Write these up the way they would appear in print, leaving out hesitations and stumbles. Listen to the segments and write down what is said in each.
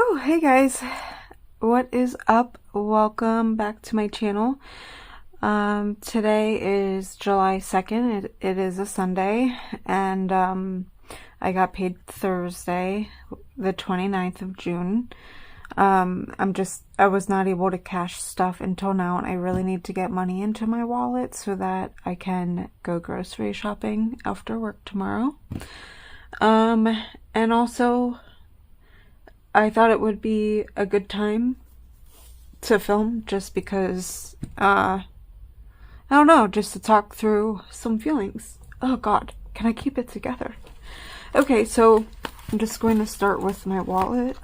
Oh, hey guys, what is up? Welcome back to my channel. Today is July 2nd. It is a Sunday, and I got paid Thursday, the 29th of June. I was not able to cash stuff until now, and I really need to get money into my wallet so that I can go grocery shopping after work tomorrow. And also, I thought it would be a good time to film just because, I don't know, just to talk through some feelings. Oh God, can I keep it together? Okay, so I'm just going to start with my wallet.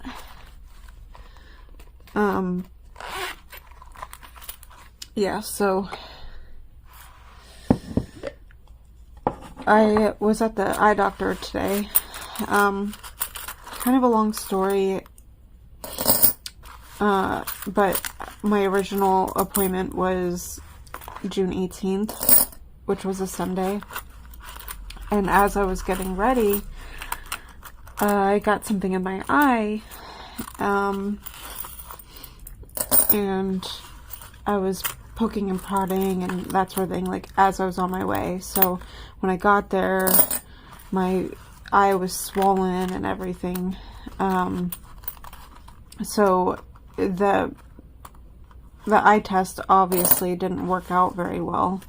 Yeah, so I was at the eye doctor today. Kind of a long story, but my original appointment was June 18th, which was a Sunday, and as I was getting ready, I got something in my eye, and I was poking and prodding and that sort of thing, like, as I was on my way. So when I got there, my eye was swollen and everything. So the eye test obviously didn't work out very well.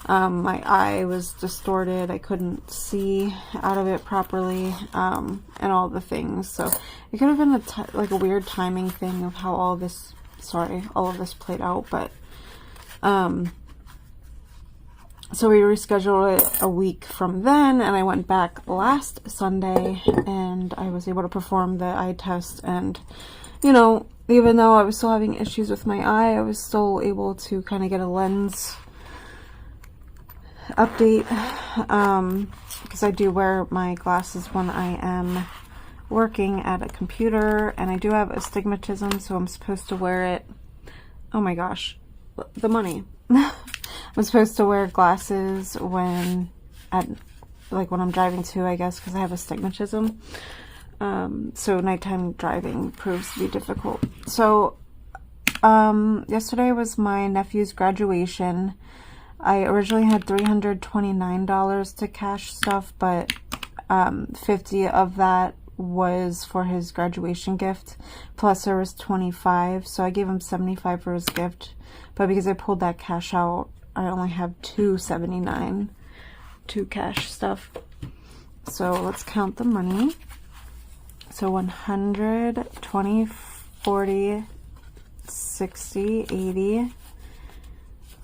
My eye was distorted. I couldn't see out of it properly, and all the things. So it could have been like a weird timing thing of how all of this played out, but so we rescheduled it a week from then, and I went back last Sunday, and I was able to perform the eye test, and, you know, even though I was still having issues with my eye, I was still able to kind of get a lens update, because I do wear my glasses when I am working at a computer, and I do have astigmatism, so I'm supposed to wear it. Oh my gosh, the money. I'm supposed to wear glasses when I'm driving too, I guess, because I have astigmatism. So nighttime driving proves to be difficult. So yesterday was my nephew's graduation. I originally had $329 to cash stuff, but 50 of that was for his graduation gift, plus there was 25, so I gave him 75 for his gift. But because I pulled that cash out, I only have $279 to cash stuff. So let's count the money. So 100, 20, 40, 60, 80,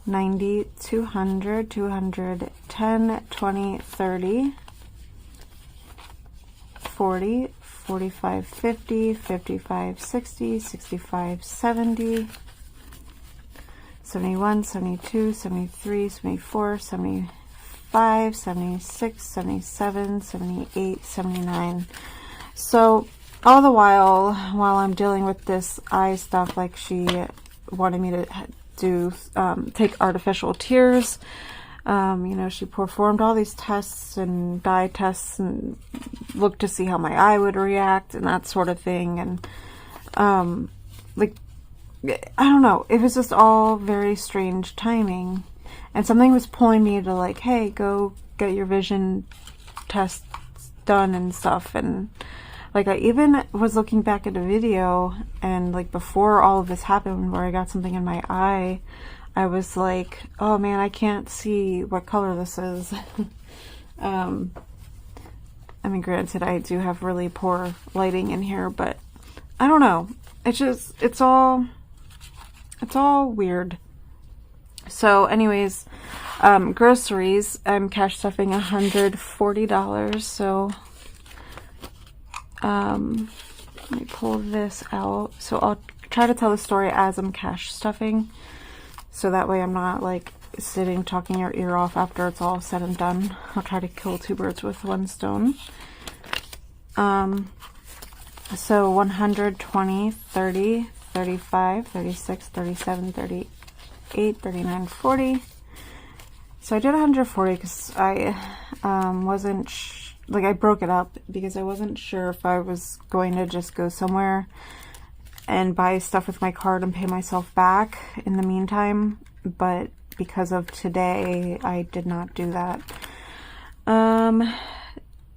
90, 200, 210, 20, 30, 40, 45, 50, 55, 60, 65, 70, 71, 72, 73, 74, 75, 76, 77, 78, 79. So all the while I'm dealing with this eye stuff, like, she wanted me to do take artificial tears. You know, she performed all these tests and dye tests and looked to see how my eye would react and that sort of thing. And like, I don't know, it was just all very strange timing, and something was pulling me to, like, hey, go get your vision tests done and stuff. And like, I even was looking back at a video, and like, before all of this happened, where I got something in my eye, I was like, oh man, I can't see what color this is. I mean, granted, I do have really poor lighting in here, but I don't know, it's all weird. So anyways, groceries, I'm cash stuffing $140. So let me pull this out. So I'll try to tell the story as I'm cash stuffing, so that way I'm not like sitting talking your ear off after it's all said and done. I'll try to kill two birds with one stone. So 120, 30, 35, 36, 37, 38, 39, 40. So I did 140 because I wasn't like, I broke it up because I wasn't sure if I was going to just go somewhere and buy stuff with my card and pay myself back in the meantime. But because of today, I did not do that.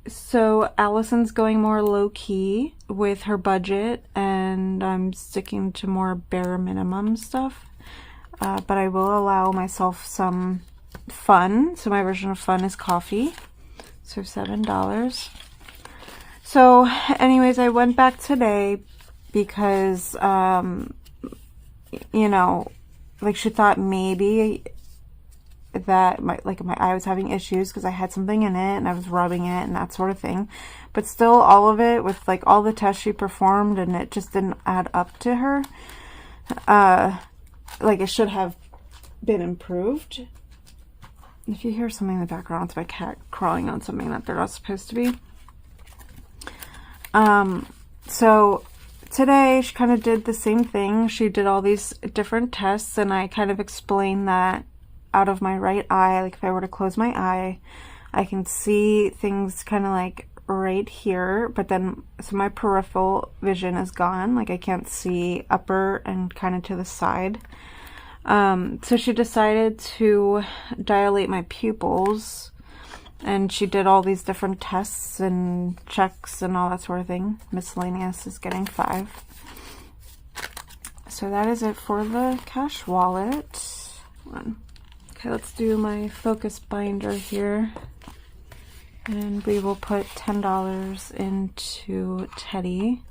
So Allison's going more low-key with her budget, and I'm sticking to more bare minimum stuff. But I will allow myself some fun. So my version of fun is coffee. So $7. So anyways, I went back today because, you know, like she thought maybe that my eye was having issues because I had something in it and I was rubbing it and that sort of thing. But still, all of it with like all the tests she performed, and it just didn't add up to her. Like it should have been improved. If you hear something in the background, it's my cat crawling on something that they're not supposed to be. So today she kind of did the same thing. She did all these different tests, and I kind of explained that out of my right eye, like if I were to close my eye, I can see things kind of like right here, but then so my peripheral vision is gone. Like I can't see upper and kind of to the side. So she decided to dilate my pupils, and she did all these different tests and checks and all that sort of thing. Miscellaneous is getting 5. So that is it for the cash wallet. Okay, let's do my focus binder here. And we will put $10 into Teddy.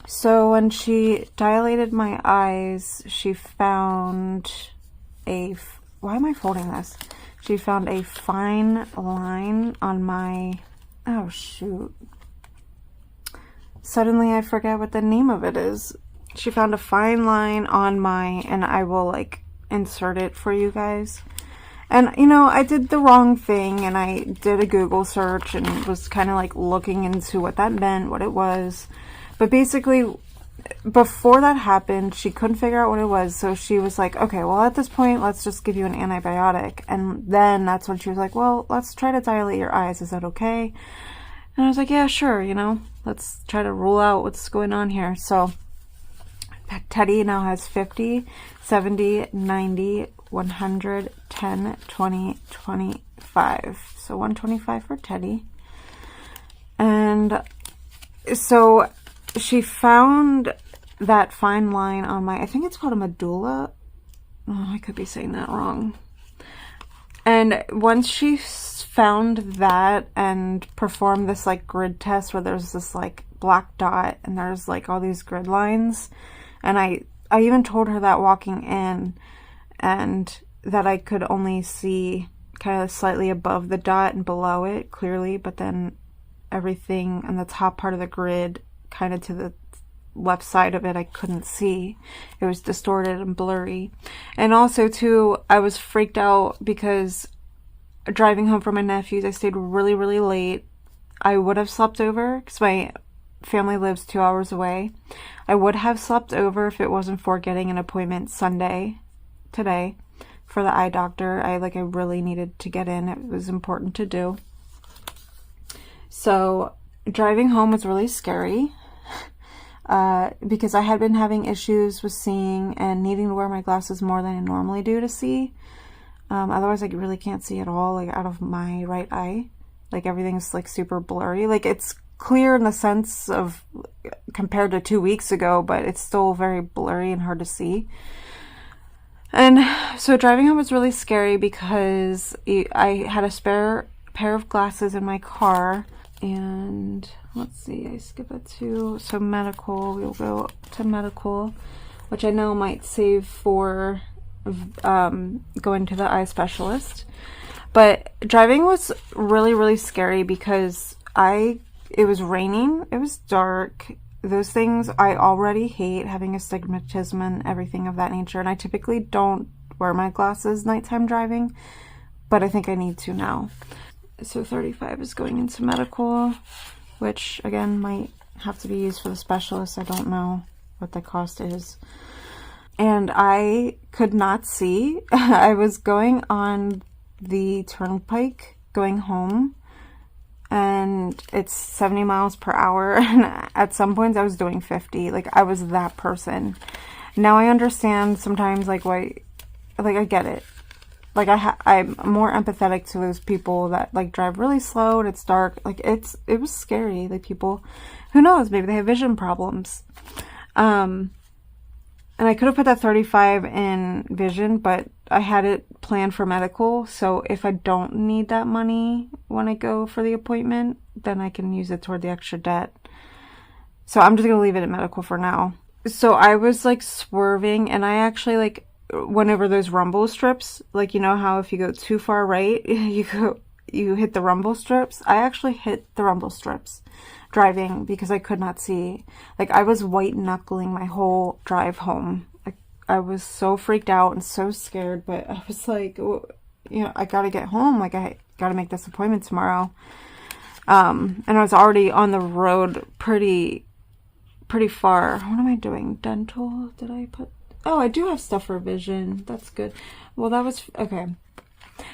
So when she dilated my eyes, she found a... Why am I folding this? She found a fine line on my... Oh, shoot. Suddenly I forget what the name of it is. She found a fine line on my... And I will, like, insert it for you guys. And, you know, I did the wrong thing, and I did a Google search and was kind of, like, looking into what that meant, what it was. But basically, before that happened, she couldn't figure out what it was, so she was like, okay, well, at this point, let's just give you an antibiotic. And then that's when she was like, well, let's try to dilate your eyes. Is that okay? And I was like, yeah, sure, you know, let's try to rule out what's going on here. So Teddy now has 50, 70, 90, 100, 10, 20, 25. So 125 for Teddy. And so she found that fine line on my, I think it's called a medulla. Oh, I could be saying that wrong. And once she found that and performed this like grid test where there's this like black dot and there's like all these grid lines, and I even told her that walking in, and that I could only see kind of slightly above the dot and below it clearly, but then everything on the top part of the grid kind of to the left side of it I couldn't see. It was distorted and blurry. And also too, I was freaked out because driving home from my nephews, I stayed really late. I would have slept over because my family lives 2 hours away. I would have slept over if it wasn't for getting an appointment Sunday, today, for the eye doctor. I really needed to get in. It was important to do. So driving home was really scary because I had been having issues with seeing and needing to wear my glasses more than I normally do to see. Otherwise I really can't see at all, like out of my right eye. Like everything's like super blurry. Like it's clear in the sense of compared to 2 weeks ago, but it's still very blurry and hard to see. And so driving home was really scary because I had a spare pair of glasses in my car. And let's see, I skip it to, so medical, we'll go to medical, which I know might save for going to the eye specialist. But driving was really scary because it was raining, it was dark, those things I already hate, having astigmatism and everything of that nature. And I typically don't wear my glasses nighttime driving, but I think I need to now. So 35 is going into medical, which again might have to be used for the specialist. I don't know what the cost is. And I could not see. I was going on the turnpike going home, and it's 70 miles per hour. And at some points I was doing 50. Like, I was that person. Now I understand sometimes, like, why, like, I get it. Like, I'm more empathetic to those people that, like, drive really slow and it's dark. Like, it was scary. Like, people, who knows, maybe they have vision problems. And I could have put that 35 in vision, but I had it planned for medical. So if I don't need that money when I go for the appointment, then I can use it toward the extra debt. So I'm just going to leave it at medical for now. So I was, like, swerving, and I actually, like, went over those rumble strips. Like, you know how if you go too far right, you hit the rumble strips? I actually hit the rumble strips driving because I could not see. Like, I was white knuckling my whole drive home. I was so freaked out and so scared, but I was like, you know, I gotta get home. Like, I gotta make this appointment tomorrow. And I was already on the road pretty far. What am I doing? Dental? Did I put... Oh, I do have stuff for vision. That's good. Well, that was... Okay.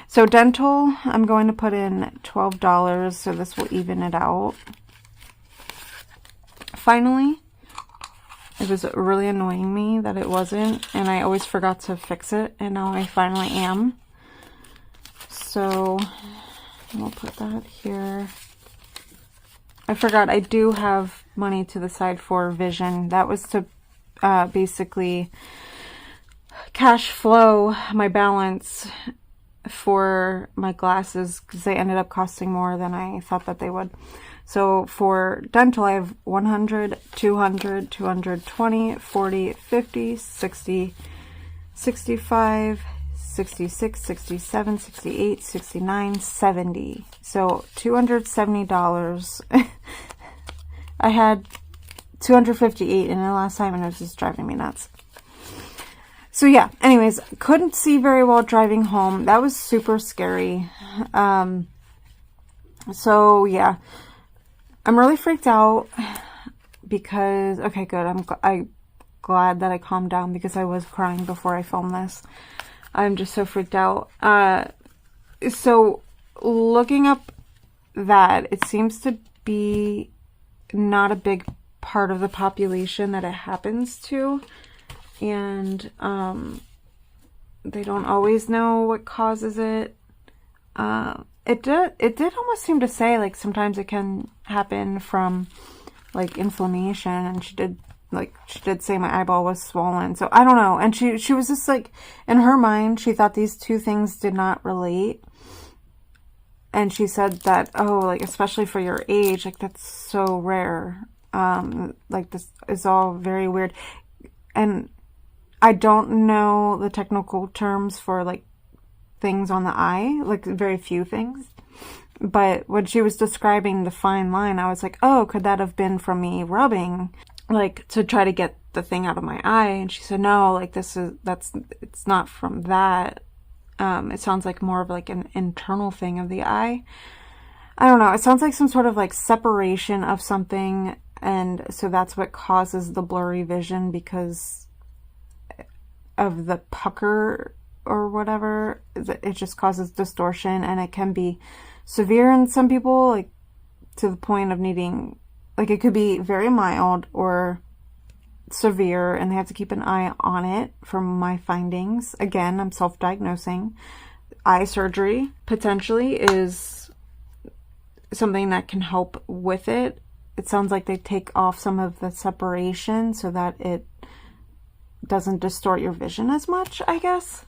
So dental, I'm going to put in $12, so this will even it out. Finally, it was really annoying me that it wasn't, and I always forgot to fix it, and now I finally am. So, we'll put that here. I forgot, I do have money to the side for vision. That was to basically cash flow my balance for my glasses, because they ended up costing more than I thought that they would. So for dental, I have 100, 200, 220, 40, 50, 60, 65, 66, 67, 68, 69, 70. So $270. I had 258 in the last time, and it was just driving me nuts. So yeah, anyways, couldn't see very well driving home. That was super scary. So yeah, I'm really freaked out because, okay, good. I'm glad that I calmed down because I was crying before I filmed this. I'm just so freaked out. So looking up that, it seems to be not a big part of the population that it happens to. And they don't always know what causes it. It did almost seem to say, like, sometimes it can happen from, like, inflammation, and she did say my eyeball was swollen. So I don't know. And she was just like, in her mind, she thought these two things did not relate. And she said that, oh, like, especially for your age, like, that's so rare. Like, this is all very weird. And I don't know the technical terms for, like, things on the eye, like, very few things. But when she was describing the fine line, I was like, oh, could that have been from me rubbing, like, to try to get the thing out of my eye? And she said, no, like, it's not from that. It sounds like more of, like, an internal thing of the eye. I don't know. It sounds like some sort of, like, separation of something. And so that's what causes the blurry vision, because of the pucker or whatever. It just causes distortion, and it can be severe in some people, like, to the point of needing, like, it could be very mild or severe, and they have to keep an eye on it from my findings. Again, I'm self-diagnosing. Eye surgery potentially is something that can help with it. It sounds like they take off some of the separation so that it doesn't distort your vision as much, I guess.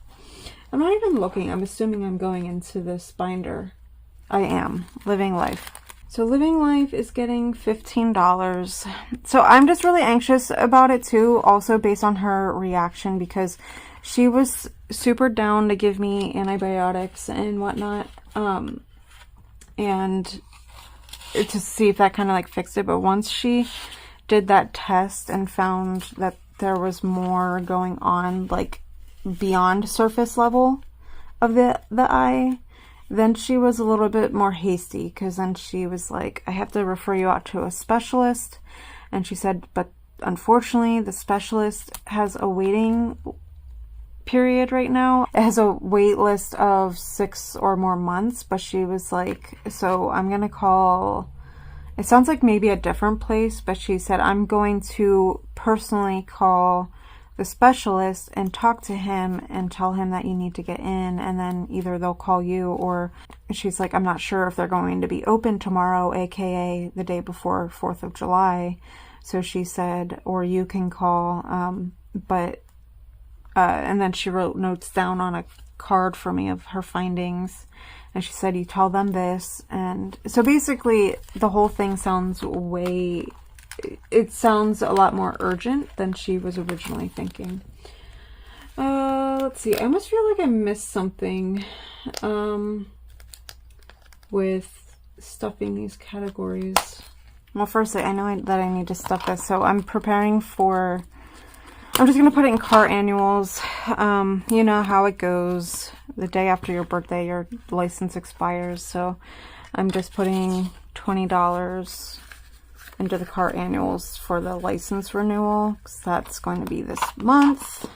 I'm not even looking. I'm assuming I'm going into this binder. I am. Living Life. So Living Life is getting $15. So I'm just really anxious about it too, also based on her reaction, because she was super down to give me antibiotics and whatnot. And to see if that kind of, like, fixed it. But once she did that test and found that there was more going on, like, beyond surface level of the eye, then she was a little bit more hasty, because then she was like, I have to refer you out to a specialist. And she said, but unfortunately the specialist has a waiting period right now. It has a wait list of 6 or more months, but she was like, so I'm gonna call, it sounds like maybe a different place, but she said, I'm going to personally call the specialist and talk to him and tell him that you need to get in, and then either they'll call you, or she's like, I'm not sure if they're going to be open tomorrow, aka the day before 4th of July. So she said, or you can call, and then she wrote notes down on a card for me of her findings. And she said, you tell them this. And so basically the whole thing sounds it sounds a lot more urgent than she was originally thinking. Let's see. I almost feel like I missed something with stuffing these categories. Well, firstly, I know that I need to stuff this. So I'm preparing for, I'm just going to put it in car annuals. You know how it goes. The day after your birthday, your license expires. So I'm just putting $20 into the car annuals for the license renewal, because that's going to be this month.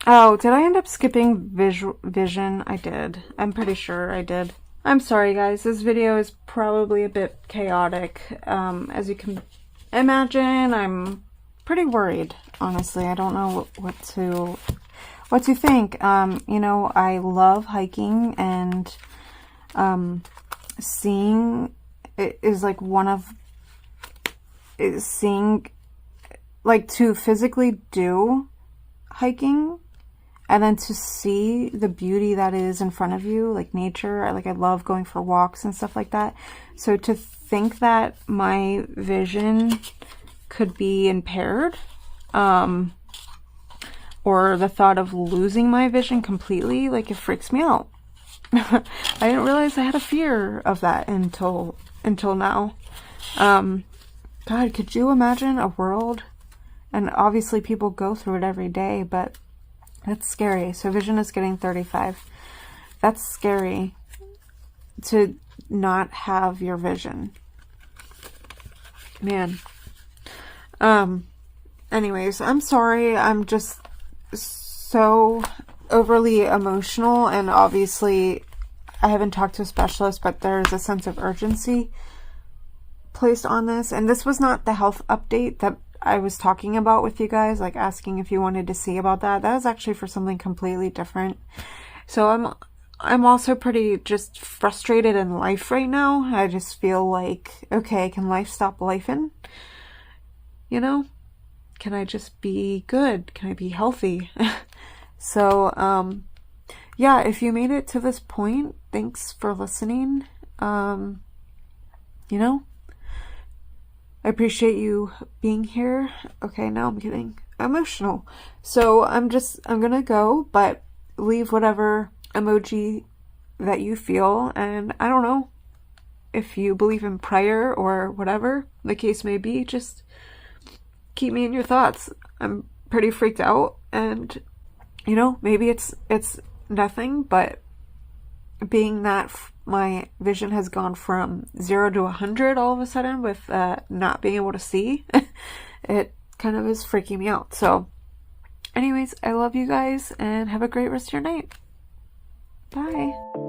Oh, did I end up skipping vision? I did. I'm pretty sure I did. I'm sorry, guys. This video is probably a bit chaotic. As you can imagine, I'm pretty worried, honestly. I don't know what to think. You know, I love hiking, and seeing it is like like to physically do hiking, and then to see the beauty that is in front of you, like nature. I love going for walks and stuff like that. So to think that my vision could be impaired, or the thought of losing my vision completely, like, it freaks me out. I didn't realize I had a fear of that until now. God, could you imagine a world? And obviously people go through it every day, but that's scary. So vision is getting 35. That's scary, to not have your vision. Man. Anyways, I'm sorry. I'm just so overly emotional, and obviously I haven't talked to a specialist, but there's a sense of urgency placed on this. And this was not the health update that I was talking about with you guys, like asking if you wanted to see about that. That was actually for something completely different. So I'm also pretty just frustrated in life right now. I just feel like, okay, can life stop lifing? You know? Can I just be good? Can I be healthy? So, yeah, if you made it to this point, thanks for listening. You know, I appreciate you being here. Okay, now I'm getting emotional. So I'm gonna go, but leave whatever emoji that you feel. And I don't know if you believe in prayer or whatever the case may be, just keep me in your thoughts. I'm pretty freaked out, and you know, maybe it's nothing, but being that my vision has gone from 0 to 100 all of a sudden with not being able to see, it kind of is freaking me out. So anyways, I love you guys, and have a great rest of your night. Bye.